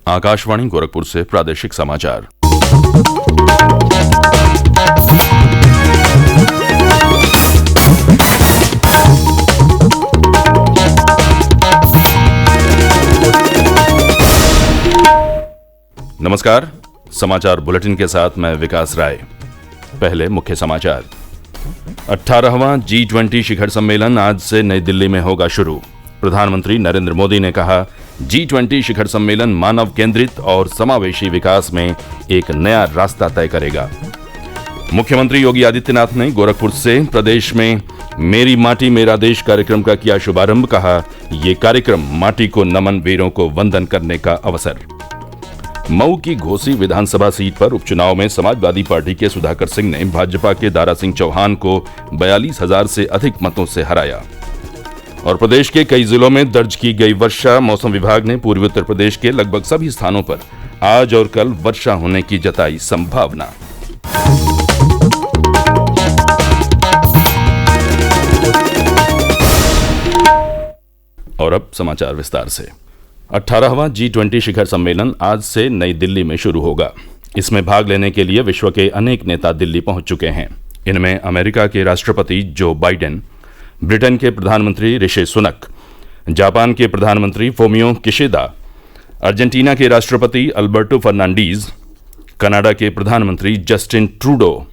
आकाशवाणी गोरखपुर से प्रादेशिक समाचार। नमस्कार, समाचार बुलेटिन के साथ मैं विकास राय। पहले मुख्य समाचार। 18वां G20 शिखर सम्मेलन आज से नई दिल्ली में होगा शुरू। प्रधानमंत्री नरेंद्र मोदी ने कहा, G20 शिखर सम्मेलन मानव केंद्रित और समावेशी विकास में एक नया रास्ता तय करेगा। मुख्यमंत्री योगी आदित्यनाथ ने गोरखपुर से प्रदेश में मेरी माटी मेरा देश कार्यक्रम का किया शुभारंभ। कहा, ये कार्यक्रम माटी को नमन, वीरों को वंदन करने का अवसर। मऊ की घोसी विधानसभा सीट पर उपचुनाव में समाजवादी पार्टी के सुधाकर सिंह ने भाजपा के दारा सिंह चौहान को 42,000 से अधिक मतों से हराया। और प्रदेश के कई जिलों में दर्ज की गई वर्षा। मौसम विभाग ने पूर्वी उत्तर प्रदेश के लगभग सभी स्थानों पर आज और कल वर्षा होने की जताई संभावना। और अब समाचार विस्तार से। 18वां G20 शिखर सम्मेलन आज से नई दिल्ली में शुरू होगा। इसमें भाग लेने के लिए विश्व के अनेक नेता दिल्ली पहुंच चुके हैं। इनमें अमेरिका के राष्ट्रपति जो बाइडेन, ब्रिटेन के प्रधानमंत्री ऋषि सुनक, जापान के प्रधानमंत्री फोमियो किशिदा, अर्जेंटीना के राष्ट्रपति अल्बर्टो फर्नांडीज, कनाडा के प्रधानमंत्री जस्टिन ट्रूडो,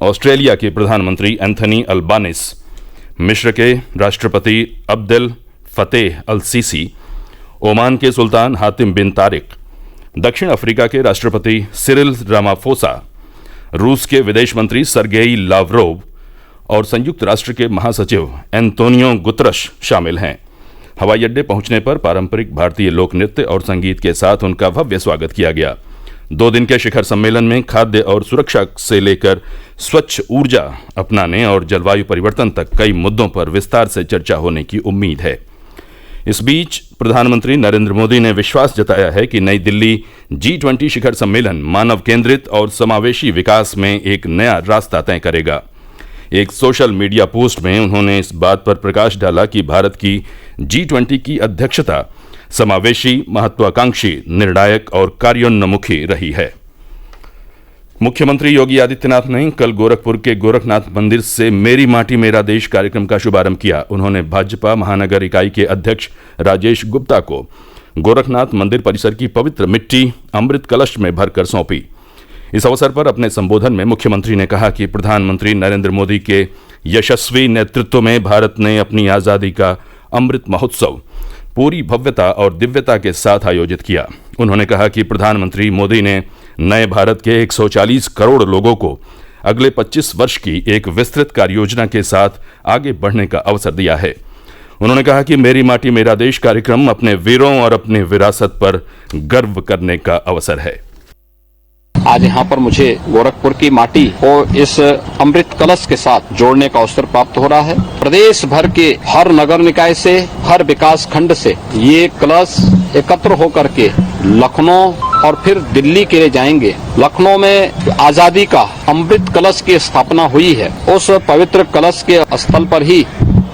ऑस्ट्रेलिया के प्रधानमंत्री एंथनी अल्बानिस, मिस्र के राष्ट्रपति अब्देल फतेह अल सीसी, ओमान के सुल्तान हातिम बिन तारिक, दक्षिण अफ्रीका के राष्ट्रपति सिरिल रामाफोसा, रूस के विदेश मंत्री सरगेई लावरोव और संयुक्त राष्ट्र के महासचिव एंतोनियो गुतरश शामिल हैं। हवाई अड्डे पहुंचने पर पारंपरिक भारतीय लोक नृत्य और संगीत के साथ उनका भव्य स्वागत किया गया। 2 दिन के शिखर सम्मेलन में खाद्य और सुरक्षा से लेकर स्वच्छ ऊर्जा अपनाने और जलवायु परिवर्तन तक कई मुद्दों पर विस्तार से चर्चा होने की उम्मीद है। इस बीच प्रधानमंत्री नरेंद्र मोदी ने विश्वास जताया है कि नई दिल्ली G20 शिखर सम्मेलन मानव केंद्रित और समावेशी विकास में एक नया रास्ता तय करेगा। एक सोशल मीडिया पोस्ट में उन्होंने इस बात पर प्रकाश डाला कि भारत की G20 की अध्यक्षता समावेशी, महत्वाकांक्षी, निर्णायक और कार्योन्मुखी रही है। मुख्यमंत्री योगी आदित्यनाथ ने कल गोरखपुर के गोरखनाथ मंदिर से मेरी माटी मेरा देश कार्यक्रम का शुभारंभ किया। उन्होंने भाजपा महानगर इकाई के अध्यक्ष राजेश गुप्ता को गोरखनाथ मंदिर परिसर की पवित्र मिट्टी अमृत कलश में भरकर सौंपी। इस अवसर पर अपने संबोधन में मुख्यमंत्री ने कहा कि प्रधानमंत्री नरेंद्र मोदी के यशस्वी नेतृत्व में भारत ने अपनी आज़ादी का अमृत महोत्सव पूरी भव्यता और दिव्यता के साथ आयोजित किया। उन्होंने कहा कि प्रधानमंत्री मोदी ने नए भारत के 140 करोड़ लोगों को अगले 25 वर्ष की एक विस्तृत कार्ययोजना के साथ आगे बढ़ने का अवसर दिया है। उन्होंने कहा कि मेरी माटी मेरा देश कार्यक्रम अपने वीरों और अपनी विरासत पर गर्व करने का अवसर है। आज यहाँ पर मुझे गोरखपुर की माटी को इस अमृत कलश के साथ जोड़ने का अवसर प्राप्त हो रहा है। प्रदेश भर के हर नगर निकाय से, हर विकास खंड से ये कलश एकत्र होकर के लखनऊ और फिर दिल्ली के लिए जाएंगे। लखनऊ में आजादी का अमृत कलश की स्थापना हुई है। उस पवित्र कलश के स्थल पर ही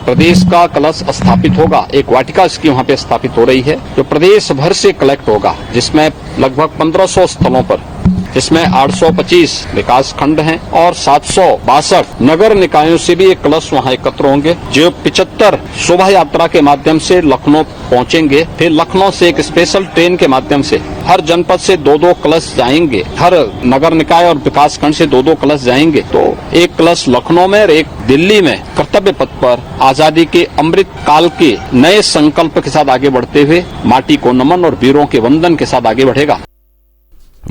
प्रदेश का कलश स्थापित होगा। एक वाटिका इसकी वहाँ पे स्थापित हो रही है जो प्रदेश भर से कलेक्ट होगा, जिसमें लगभग 1500 स्थलों पर, इसमें 825 विकास खंड हैं और 762 नगर निकायों से भी एक कलश वहाँ एकत्र होंगे, जो 75 शोभा यात्रा के माध्यम से लखनऊ पहुँचेंगे। फिर लखनऊ से एक स्पेशल ट्रेन के माध्यम से हर जनपद से 2-2 कलश जाएंगे, हर नगर निकाय और विकास खंड से 2-2 कलश जाएंगे। तो एक कलश लखनऊ में और एक दिल्ली में कर्तव्य पथ पर आजादी के अमृत काल के नए संकल्प के साथ आगे बढ़ते हुए माटी को नमन और वीरों के वंदन के साथ आगे बढ़ेगा।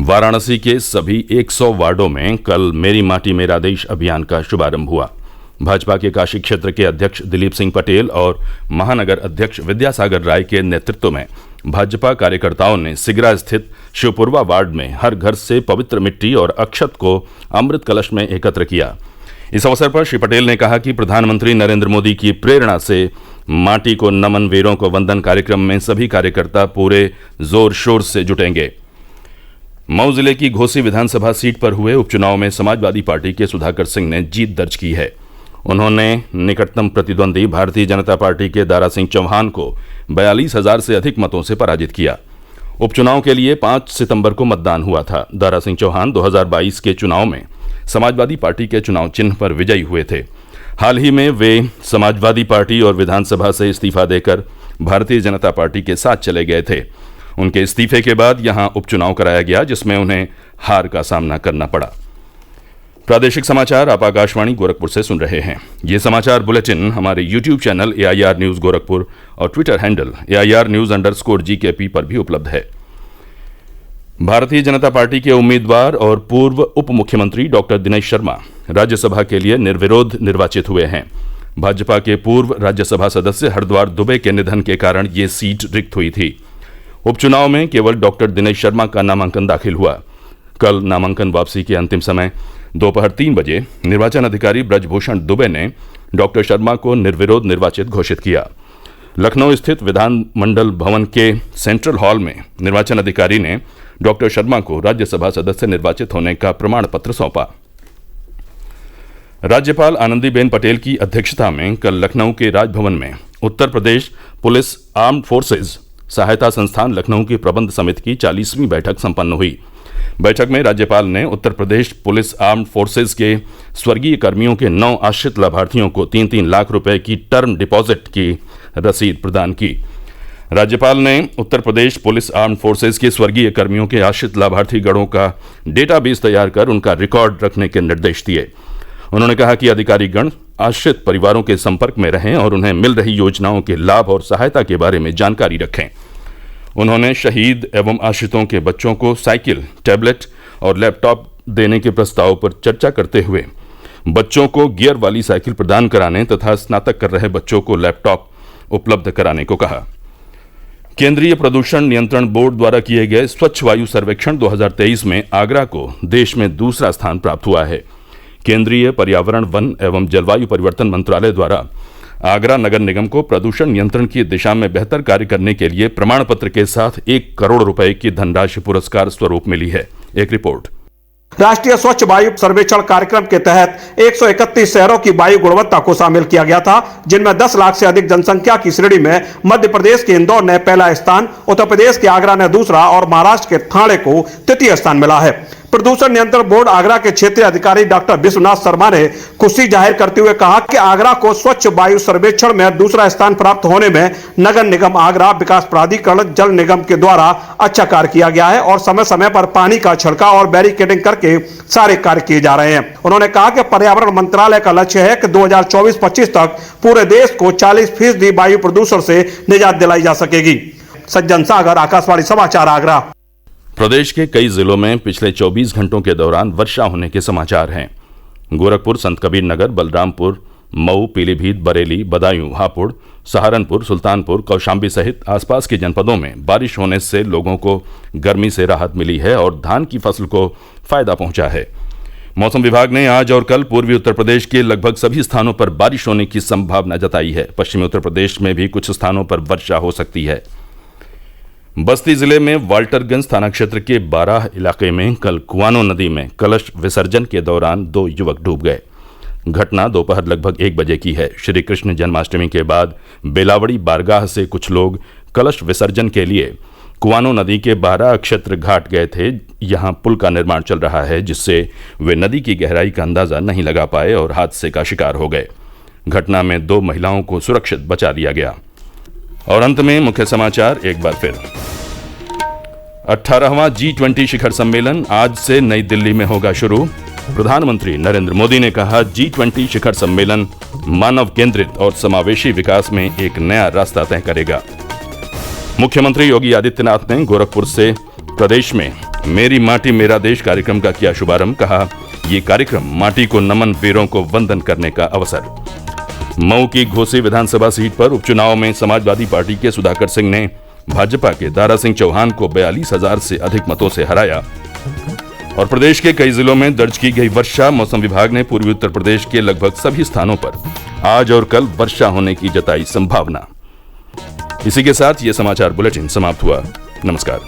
वाराणसी के सभी 100 वार्डों में कल मेरी माटी मेरा देश अभियान का शुभारंभ हुआ। भाजपा के काशी क्षेत्र के अध्यक्ष दिलीप सिंह पटेल और महानगर अध्यक्ष विद्यासागर राय के नेतृत्व में भाजपा कार्यकर्ताओं ने सिगरा स्थित शिवपुरवा वार्ड में हर घर से पवित्र मिट्टी और अक्षत को अमृत कलश में एकत्र किया। इस अवसर पर श्री पटेल ने कहा कि प्रधानमंत्री नरेंद्र मोदी की प्रेरणा से माटी को नमन, वीरों को वंदन कार्यक्रम में सभी कार्यकर्ता पूरे जोर शोर से जुटेंगे। मऊ जिले की घोसी विधानसभा सीट पर हुए उपचुनाव में समाजवादी पार्टी के सुधाकर सिंह ने जीत दर्ज की है। उन्होंने निकटतम प्रतिद्वंदी भारतीय जनता पार्टी के दारा सिंह चौहान को 42,000 से अधिक मतों से पराजित किया। उपचुनाव के लिए 5 सितंबर को मतदान हुआ था। दारा सिंह चौहान 2022 के चुनाव में समाजवादी पार्टी के चुनाव चिन्ह पर विजयी हुए थे। हाल ही में वे समाजवादी पार्टी और विधानसभा से इस्तीफा देकर भारतीय जनता पार्टी के साथ चले गए थे। उनके इस्तीफे के बाद यहां उपचुनाव कराया गया, जिसमें उन्हें हार का सामना करना पड़ा। प्रादेशिक समाचार आप आकाशवाणी गोरखपुर से सुन रहे हैं। ये समाचार बुलेटिन हमारे YouTube channel AIR news Gorakhpur और ट्विटर हैंडल AIR न्यूज़_GKP पर भी उपलब्ध है। भारतीय जनता पार्टी के उम्मीदवार और पूर्व उप मुख्यमंत्री डॉक्टर दिनेश शर्मा राज्यसभा के लिए निर्विरोध निर्वाचित हुए हैं। भाजपा के पूर्व राज्यसभा सदस्य हरद्वार दुबे के निधन के कारण ये सीट रिक्त हुई थी। उपचुनाव में केवल डॉक्टर दिनेश शर्मा का नामांकन दाखिल हुआ। कल नामांकन वापसी के अंतिम समय दोपहर 3 बजे निर्वाचन अधिकारी ब्रजभूषण दुबे ने डॉक्टर शर्मा को निर्विरोध निर्वाचित घोषित किया। लखनऊ स्थित विधानमंडल भवन के सेंट्रल हॉल में निर्वाचन अधिकारी ने डॉक्टर शर्मा को राज्यसभा सदस्य निर्वाचित होने का प्रमाण पत्र सौंपा। राज्यपाल आनंदीबेन पटेल की अध्यक्षता में कल लखनऊ के राजभवन में Uttar Pradesh police armed forces सहायता संस्थान लखनऊ की प्रबंध समिति की 40वीं बैठक संपन्न हुई। बैठक में राज्यपाल ने Uttar Pradesh police armed forces के स्वर्गीय कर्मियों के 9 आश्रित लाभार्थियों को 3-3 लाख रुपए की टर्म डिपॉजिट की रसीद प्रदान की। राज्यपाल ने Uttar Pradesh police armed forces के स्वर्गीय कर्मियों के आश्रित लाभार्थी गणों का डेटाबेस तैयार कर उनका रिकॉर्ड रखने के निर्देश दिए। उन्होंने कहा कि अधिकारीगण आश्रित परिवारों के संपर्क में रहें और उन्हें मिल रही योजनाओं के लाभ और सहायता के बारे में जानकारी रखें। उन्होंने शहीद एवं आश्रितों के बच्चों को साइकिल, टैबलेट और लैपटॉप देने के प्रस्ताव पर चर्चा करते हुए बच्चों को गियर वाली साइकिल प्रदान कराने तथा स्नातक कर रहे बच्चों को लैपटॉप उपलब्ध कराने को कहा। केंद्रीय प्रदूषण नियंत्रण बोर्ड द्वारा किए गए स्वच्छ वायु सर्वेक्षण 2023 में आगरा को देश में दूसरा स्थान प्राप्त हुआ है। केंद्रीय पर्यावरण, वन एवं जलवायु परिवर्तन मंत्रालय द्वारा आगरा नगर निगम को प्रदूषण नियंत्रण की दिशा में बेहतर कार्य करने के लिए प्रमाण पत्र के साथ 1 करोड़ रुपए की धनराशि पुरस्कार स्वरूप मिली है। एक रिपोर्ट। राष्ट्रीय स्वच्छ वायु सर्वेक्षण कार्यक्रम के तहत 131 शहरों की वायु गुणवत्ता को शामिल किया गया था, जिनमें 10 लाख से अधिक जनसंख्या की श्रेणी में मध्य प्रदेश के इंदौर ने पहला स्थान, उत्तर प्रदेश के आगरा ने दूसरा और महाराष्ट्र के ठाणे को तृतीय स्थान मिला है। प्रदूषण नियंत्रण बोर्ड आगरा के क्षेत्रीय अधिकारी डॉक्टर विश्वनाथ शर्मा ने खुशी जाहिर करते हुए कहा कि आगरा को स्वच्छ वायु सर्वेक्षण में दूसरा स्थान प्राप्त होने में नगर निगम आगरा, विकास प्राधिकरण, जल निगम के द्वारा अच्छा कार्य किया गया है और समय समय पर पानी का छिड़काव और बैरिकेडिंग करके सारे कार्य किए जा रहे हैं। उन्होंने कहा कि पर्यावरण मंत्रालय का लक्ष्य है कि 2024-25 तक पूरे देश को 40% वायु प्रदूषण से निजात दिलाई जा सकेगी। सज्जन सागर, आकाशवाणी समाचार, आगरा। प्रदेश के कई जिलों में पिछले 24 घंटों के दौरान वर्षा होने के समाचार हैं। गोरखपुर, संत कबीर नगर, बलरामपुर, मऊ, पीलीभीत, बरेली, बदायूं, हापुड़, सहारनपुर, सुल्तानपुर, कौशाम्बी सहित आसपास के जनपदों में बारिश होने से लोगों को गर्मी से राहत मिली है और धान की फसल को फायदा पहुंचा है। मौसम विभाग ने आज और कल पूर्वी उत्तर प्रदेश के लगभग सभी स्थानों पर बारिश होने की संभावना जताई है। पश्चिमी उत्तर प्रदेश में भी कुछ स्थानों पर वर्षा हो सकती है। बस्ती जिले में वाल्टरगंज थाना क्षेत्र के 12 इलाके में कल कुआनो नदी में कलश विसर्जन के दौरान 2 युवक डूब गए। घटना दोपहर लगभग 1 बजे की है। श्री कृष्ण जन्माष्टमी के बाद बेलावड़ी बारगाह से कुछ लोग कलश विसर्जन के लिए कुआनो नदी के 12 अक्षेत्र घाट गए थे। यहाँ पुल का निर्माण चल रहा है, जिससे वे नदी की गहराई का अंदाजा नहीं लगा पाए और हादसे का शिकार हो गए। घटना में 2 महिलाओं को सुरक्षित बचा लिया गया। और अंत में मुख्य समाचार एक बार फिर। 18वां G20 शिखर सम्मेलन आज से नई दिल्ली में होगा शुरू। प्रधानमंत्री नरेंद्र मोदी ने कहा, G20 शिखर सम्मेलन मानव केंद्रित और समावेशी विकास में एक नया रास्ता तय करेगा। मुख्यमंत्री योगी आदित्यनाथ ने गोरखपुर से प्रदेश में मेरी माटी मेरा देश कार्यक्रम का किया शुभारंभ। कहा, ये कार्यक्रम माटी को नमन, वीरों को वंदन करने का अवसर। मऊ की घोसी विधानसभा सीट पर उपचुनाव में समाजवादी पार्टी के सुधाकर सिंह ने भाजपा के दारा सिंह चौहान को 42,000 से अधिक मतों से हराया। और प्रदेश के कई जिलों में दर्ज की गई वर्षा। मौसम विभाग ने पूर्वी उत्तर प्रदेश के लगभग सभी स्थानों पर आज और कल वर्षा होने की जताई संभावना। इसी के साथ ये समाचार बुलेटिन समाप्त हुआ। नमस्कार।